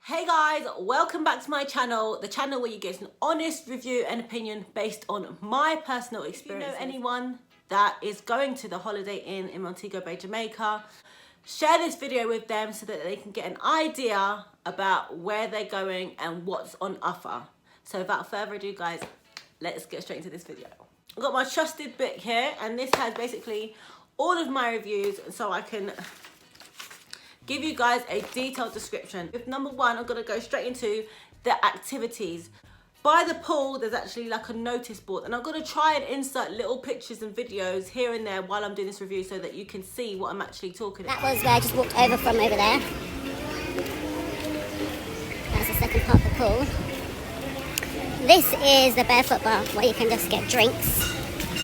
Hey guys, welcome back to my channel, the channel where you get an honest review and opinion based on my personal experience. If you know anyone that is going to the Holiday Inn in Montego Bay, Jamaica, share this video with them so that they can get an idea about where they're going and what's on offer. So without further ado guys, let's get straight into this video. I've got my trusted book here and this has basically all of my reviews so I can give you guys a detailed description. With number one, I'm gonna go straight into the activities. By the pool, there's actually like a notice board and I'm gonna try and insert little pictures and videos here and there while I'm doing this review so that you can see what I'm actually talking about. That was where I just walked over from over there. That's the second part of the pool. This is the barefoot bar where you can just get drinks.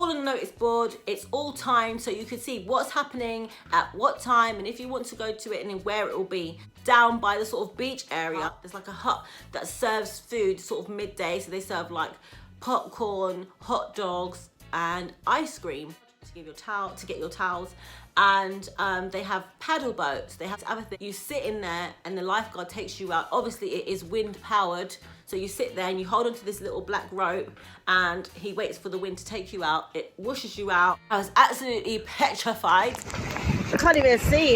All on the notice board, it's all timed so you can see what's happening at what time and if you want to go to it and where it will be. Down by the sort of beach area, there's like a hut that serves food sort of midday, so they serve like popcorn, hot dogs and ice cream to give your towel, to get your towels. And they have paddle boats, they have other things. You sit in there and the lifeguard takes you out. Obviously it is wind powered, so you sit there and you hold onto this little black rope and he waits for the wind to take you out. It whooshes you out. I was absolutely petrified. I can't even see.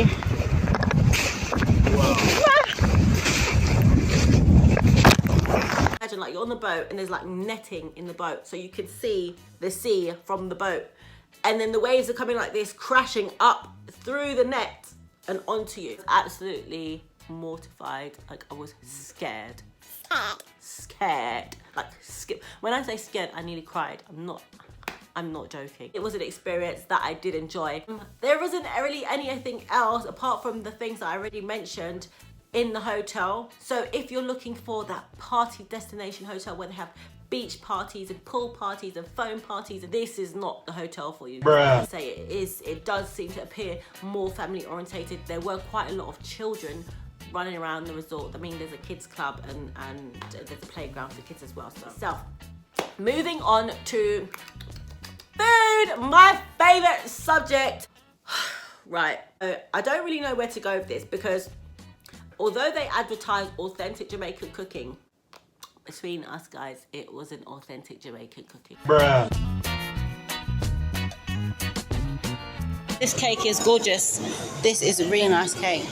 Imagine like you're on the boat and there's like netting in the boat so you can see the sea from the boat. And then the waves are coming like this, crashing up through the net and onto you. Absolutely mortified. Like I was scared. Scared. Like when I say scared, I nearly cried. I'm not joking. It was an experience that I did enjoy. There wasn't really anything else apart from the things that I already mentioned in the hotel. So if you're looking for that party destination hotel where they have beach parties and pool parties and foam parties, this is not the hotel for you. I say it does seem to appear more family orientated. There were quite a lot of children running around the resort. I mean, there's a kids club and there's a playground for kids as well. So moving on to food, my favorite subject. Right, I don't really know where to go with this because although they advertise authentic Jamaican cooking, between us guys, it wasn't authentic Jamaican cooking. This cake is gorgeous. This is a really nice cake.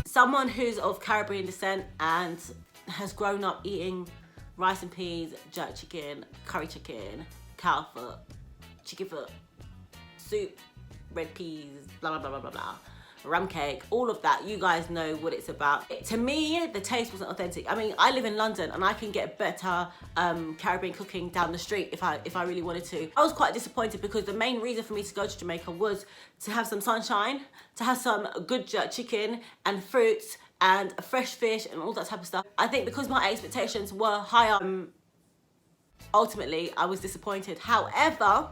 Someone who's of Caribbean descent and has grown up eating rice and peas, jerk chicken, curry chicken, cow foot, chicken foot, soup, red peas, blah, blah, blah, blah, blah, blah, rum cake, all of that, you guys know what it's about. To me, the taste wasn't authentic. I mean, I live in London and I can get better Caribbean cooking down the street if I really wanted to. I was quite disappointed because the main reason for me to go to Jamaica was to have some sunshine, to have some good jerk chicken and fruits and fresh fish and all that type of stuff. I think because my expectations were higher, ultimately I was disappointed. However,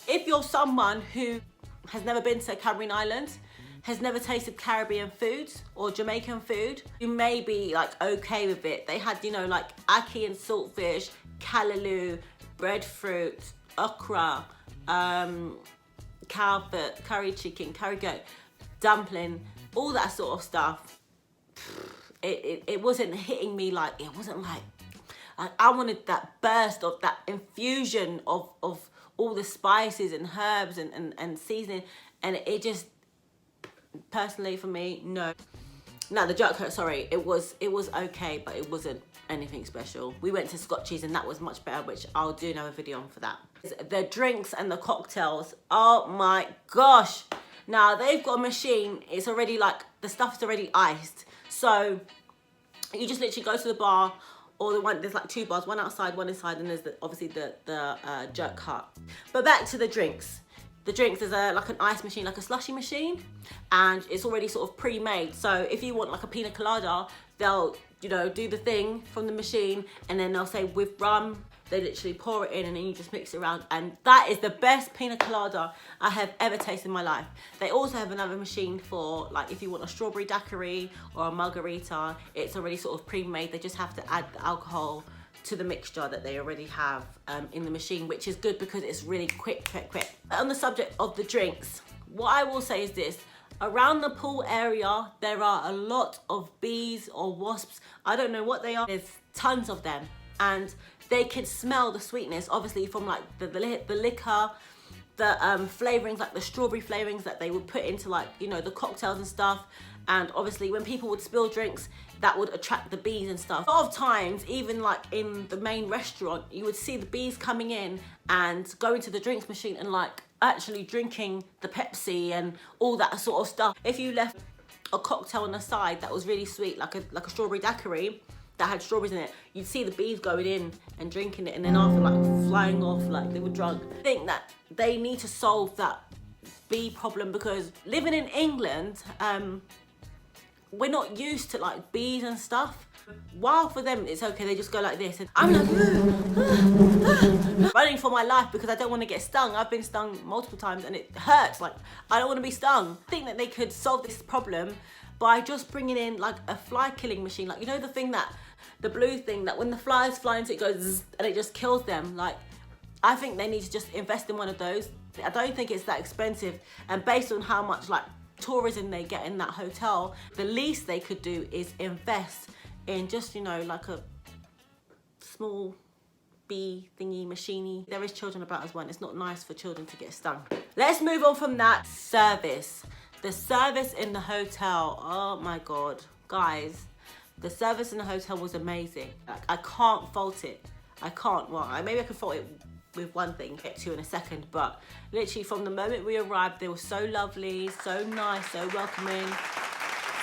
if you're someone who has never been to Caribbean islands, has never tasted Caribbean food or Jamaican food, you may be like okay with it. They had, you know, like ackee and saltfish, callaloo, breadfruit, okra, cow foot, curry chicken, curry goat, dumpling, all that sort of stuff. It wasn't hitting me like, it wasn't like, I wanted that burst of that infusion of all the spices and herbs and seasoning, and it just, personally for me, no. Now the jerk, sorry, it was okay, but it wasn't anything special. We went to Scotchies and that was much better, which I'll do another video on for that. The drinks and the cocktails, oh my gosh. Now they've got a machine, it's already like, the stuff's already iced. So you just literally go to the bar, or the one, there's like two bars, one outside, one inside, and there's obviously the jerk hut. But back to the drinks. The drinks, there's like an ice machine, like a slushy machine, and it's already sort of pre-made. So if you want like a pina colada, they'll you know, do the thing from the machine, and then they'll say with rum, they literally pour it in and then you just mix it around, and that is the best pina colada I have ever tasted in my life. They also have another machine for like if you want a strawberry daiquiri or a margarita. It's already sort of pre-made. They just have to add the alcohol to the mixture that they already have in the machine, which is good because it's really quick. On the subject of the drinks, what I will say is this: around the pool area, there are a lot of bees or wasps. I don't know what they are. There's tons of them, and they can smell the sweetness, obviously, from like the liquor, the flavorings, like the strawberry flavorings that they would put into like, you know, the cocktails and stuff. And obviously when people would spill drinks, that would attract the bees and stuff. A lot of times, even like in the main restaurant, you would see the bees coming in and going to the drinks machine and like actually drinking the Pepsi and all that sort of stuff. If you left a cocktail on the side that was really sweet, like a strawberry daiquiri that had strawberries in it, you'd see the bees going in and drinking it, and then after like flying off like they were drunk. I think that they need to solve that bee problem, because living in England, we're not used to like bees and stuff. While for them it's okay, they just go like this, and I'm like running for my life because I don't want to get stung. I've been stung multiple times and it hurts. Like, I don't want to be stung. I think that they could solve this problem by just bringing in like a fly killing machine, like, you know, the thing that, the blue thing that when the flies fly into it, goes zzz, and it just kills them. Like, I think they need to just invest in one of those. I don't think it's that expensive, and based on how much like tourism they get in that hotel, the least they could do is invest in just, you know, like a small bee thingy machiney. There is children about as well. It's not nice for children to get stung. Let's move on from that. Service. The service in the hotel, oh my God, guys, the service in the hotel was amazing. Like, I can't fault it. I can't. Well, maybe I can fault it with one thing, get to in a second, but literally from the moment we arrived, they were so lovely, so nice, so welcoming,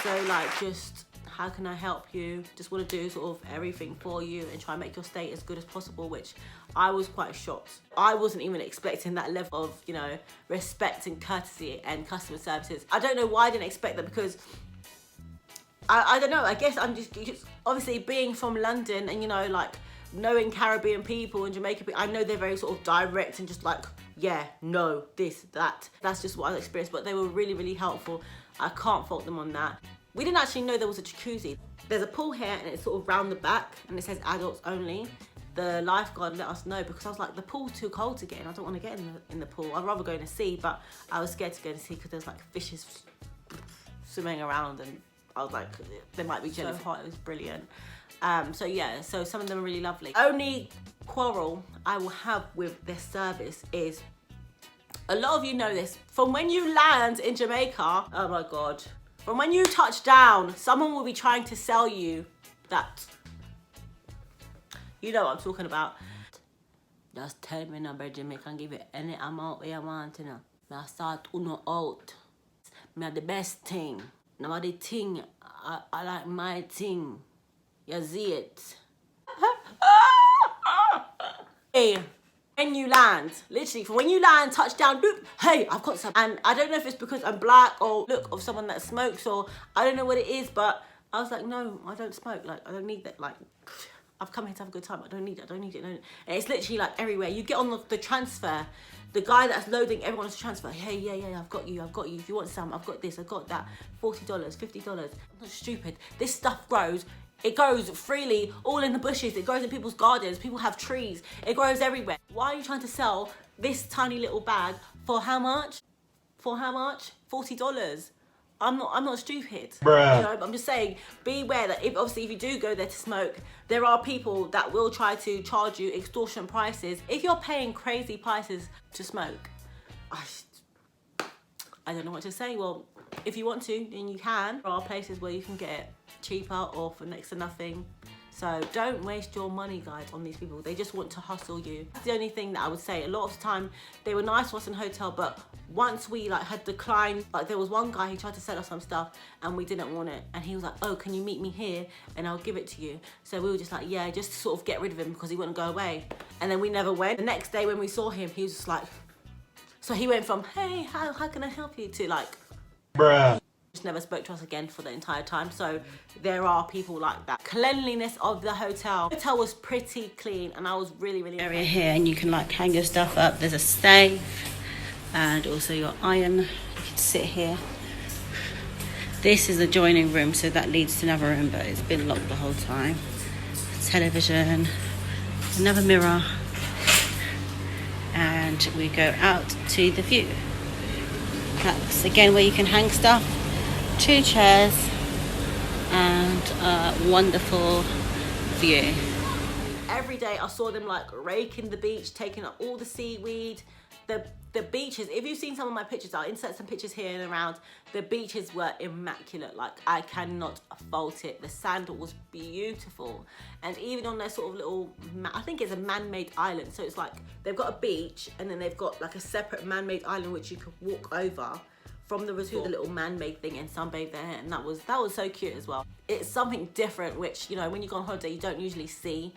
so like, just, how can I help you? Just want to do sort of everything for you and try and make your stay as good as possible, which I was quite shocked. I wasn't even expecting that level of, you know, respect and courtesy and customer services. I don't know why I didn't expect that, because I don't know, I guess I'm just obviously being from London and, you know, like knowing Caribbean people and Jamaican people, I know they're very sort of direct and just like, yeah, no, this, that. That's just what I experienced, but they were really, really helpful. I can't fault them on that. We didn't actually know there was a jacuzzi. There's a pool here and it's sort of round the back and it says adults only. The lifeguard let us know, because I was like, the pool's too cold to get in. I don't want to get in the pool. I'd rather go in the sea, but I was scared to go in the sea because there's like fishes swimming around, and I was like, there might be jellyfish. So hot, it was brilliant. So yeah, so some of them are really lovely. Only quarrel I will have with their service is, a lot of you know this, from when you land in Jamaica, oh my God, from when you touch down, someone will be trying to sell you that. You know what I'm talking about. Just tell me number Jamaica and give you any amount where you want, you know. I start uno out. Me the best thing. Nobody thing, I like my thing. You see it. Hey, when you land, literally, from when you land, touchdown, boop, hey, I've got some. And I don't know if it's because I'm black or look of someone that smokes, or I don't know what it is, but I was like, no, I don't smoke. Like, I don't need that. Like, I've come here to have a good time. I don't need it. I don't need it. And it's literally like everywhere. You get on the transfer, the guy that's loading everyone to transfer. Hey, yeah, I've got you. If you want some, I've got this, I've got that. $40, $50. I'm not stupid. This stuff grows. It grows freely, all in the bushes. It grows in people's gardens. People have trees. It grows everywhere. Why are you trying to sell this tiny little bag for how much? For how much? $40. I'm not stupid. Bruh. You know, I'm just saying, be aware that if you do go there to smoke, there are people that will try to charge you extortion prices. If you're paying crazy prices to smoke, I don't know what to say. Well, if you want to, then you can. There are places where you can get it cheaper or for next to nothing. So don't waste your money, guys, on these people. They just want to hustle you. That's the only thing that I would say. A lot of the time, they were nice to us in hotel, but once we like had declined, like there was one guy who tried to sell us some stuff and we didn't want it. And he was like, oh, can you meet me here and I'll give it to you? So we were just like, yeah, just to sort of get rid of him because he wouldn't go away. And then we never went. The next day when we saw him, he was just like, so he went from, hey, how can I help you, to like, bruh. Just never spoke to us again for the entire time. So there are people like that. Cleanliness of the hotel. The hotel was pretty clean, and I was really area here, and you can like hang your stuff up. There's a stave and also your iron. You can sit here. This is the joining room, so that leads to another room, but it's been locked the whole time. Television, another mirror, and we go out to the view. That's again where you can hang stuff. 2 chairs and a wonderful view. Every day I saw them like raking the beach, taking up all the seaweed. The beaches, if you've seen some of my pictures, I'll insert some pictures here and around. The beaches were immaculate. Like, I cannot fault it. The sand was beautiful. And even on their sort of little, I think it's a man-made island. So it's like, they've got a beach and then they've got like a separate man-made island which you could walk over from the resort, the little man-made thing, and sunbathe there, and that was so cute as well. It's something different, which, you know, when you go on holiday you don't usually see.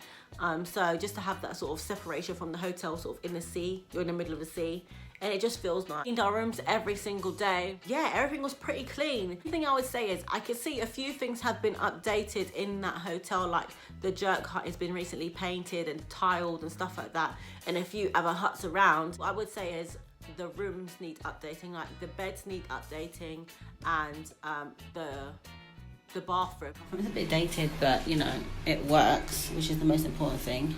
So just to have that sort of separation from the hotel, sort of in the sea, you're in the middle of the sea, and it just feels nice. Cleaned our rooms every single day. Yeah, everything was pretty clean. The thing I would say is I could see a few things have been updated in that hotel, like the jerk hut has been recently painted and tiled and stuff like that, and a few other huts around. What I would say is the rooms need updating, like the beds need updating, and the bathroom. It's a bit dated, but you know, it works, which is the most important thing.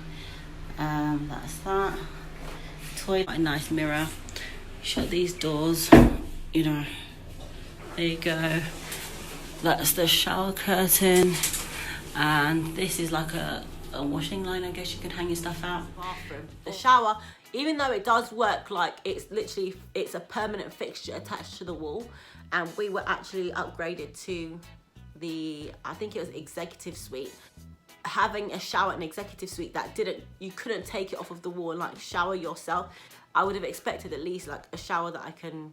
That's that. Toilet, a nice mirror. Shut these doors, you know, there you go. That's the shower curtain, and this is like a washing line, I guess you can hang your stuff out. Bathroom. The shower, even though it does work, like it's a permanent fixture attached to the wall, and we were actually upgraded to the, I think it was executive suite. Having a shower in executive suite that you couldn't take it off of the wall and like shower yourself. I would have expected at least like a shower that I can,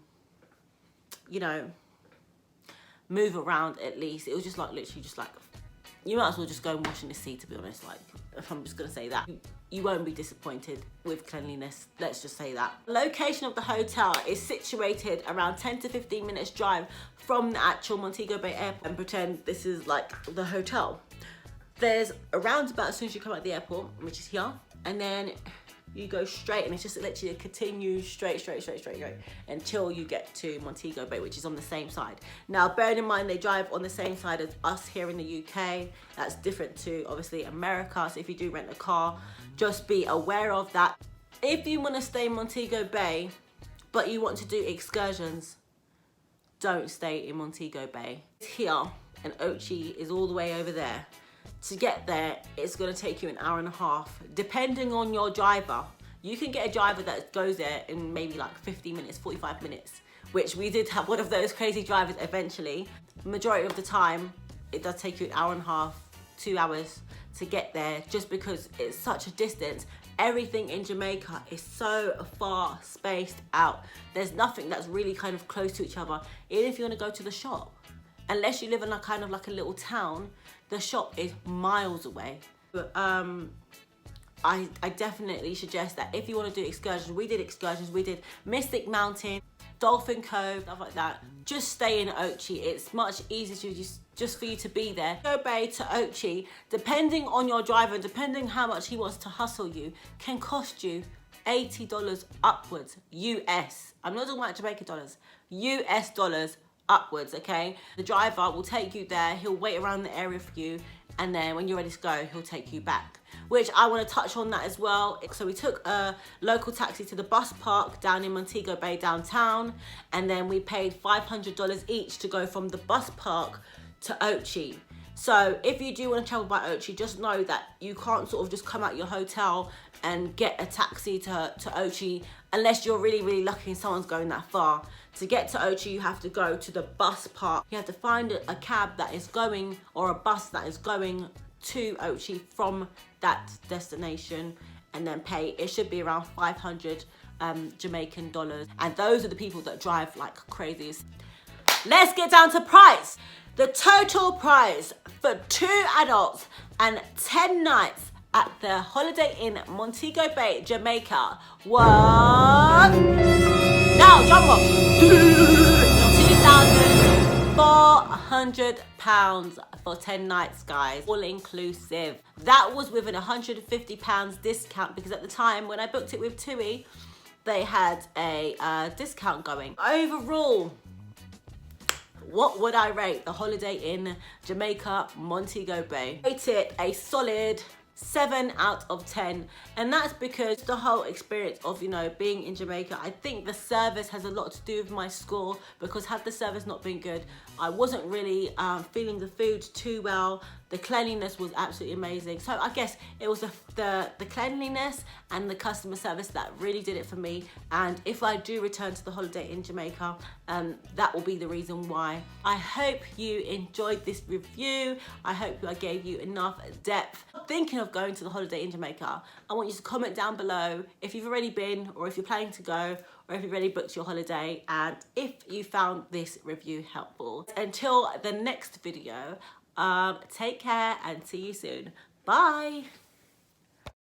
you know, move around at least. It was just like literally just like, you might as well just go and wash in the sea, to be honest. Like, if I'm just gonna say that, you won't be disappointed with cleanliness, let's just say that. The location of the hotel is situated around 10 to 15 minutes drive from the actual Montego Bay airport, and pretend this is like the hotel. There's a roundabout as soon as you come out the airport, which is here, and then you go straight, and it's just literally a continuous straight until you get to Montego Bay, which is on the same side. Now, bearing in mind they drive on the same side as us here in the UK. That's different to obviously America. So if you do rent a car, just be aware of that. If you want to stay in Montego Bay, but you want to do excursions, don't stay in Montego Bay. It's here, and WATXH is all the way over there. To get there, it's going to take you an hour and a half, depending on your driver. You can get a driver that goes there in maybe like 50 minutes, 45 minutes, which we did have one of those crazy drivers eventually. Majority of the time, it does take you an hour and a half, 2 hours to get there, just because it's such a distance. Everything in Jamaica is so far spaced out. There's nothing that's really kind of close to each other. Even if you want to go to the shop, unless you live in a kind of like a little town, the shop is miles away. But I definitely suggest that if you want to do excursions, we did Mystic Mountain, Dolphin Cove, stuff like that. Just stay in WATXH. It's much easier to just for you to be there. Go Bay to WATXH, depending on your driver, depending how much he wants to hustle you, can cost you $80 upwards, US. I'm not talking about Jamaican dollars, US dollars upwards, okay? The driver will take you there, he'll wait around the area for you, and then when you're ready to go, he'll take you back, which I want to touch on that as well. So we took a local taxi to the bus park down in Montego Bay downtown, and then we paid $500 each to go from the bus park to WATXH. So if you do want to travel by WATXH, just know that you can't sort of just come out your hotel and get a taxi to WATXH unless you're really lucky and someone's going that far. To get to WATXH, you have to go to the bus park. You have to find a cab that is going, or a bus that is going to WATXH from that destination, and then pay. It should be around 500 Jamaican dollars. And those are the people that drive like crazies. Let's get down to price. The total price for 2 adults and 10 nights at the Holidayinn Inn Montego Bay, Jamaica was, now drum roll, $2,000. £400 for 10 nights, guys, all inclusive. That was with an £150 discount, because at the time when I booked it with TUI, they had a discount going. Overall, what would I rate the Holiday Inn Jamaica Montego Bay? Rate it a solid 7 out of 10, and that's because the whole experience of, you know, being in Jamaica, I think the service has a lot to do with my score, because had the service not been good, I wasn't really feeling the food too well. The cleanliness was absolutely amazing. So I guess it was the cleanliness and the customer service that really did it for me. And if I do return to the Holiday Inn Jamaica, that will be the reason why. I hope you enjoyed this review. I hope I gave you enough depth. Thinking of going to the Holiday Inn Jamaica, I want you to comment down below if you've already been, or if you're planning to go, or if you've already booked your holiday, and if you found this review helpful. Until the next video, take care and see you soon. Bye.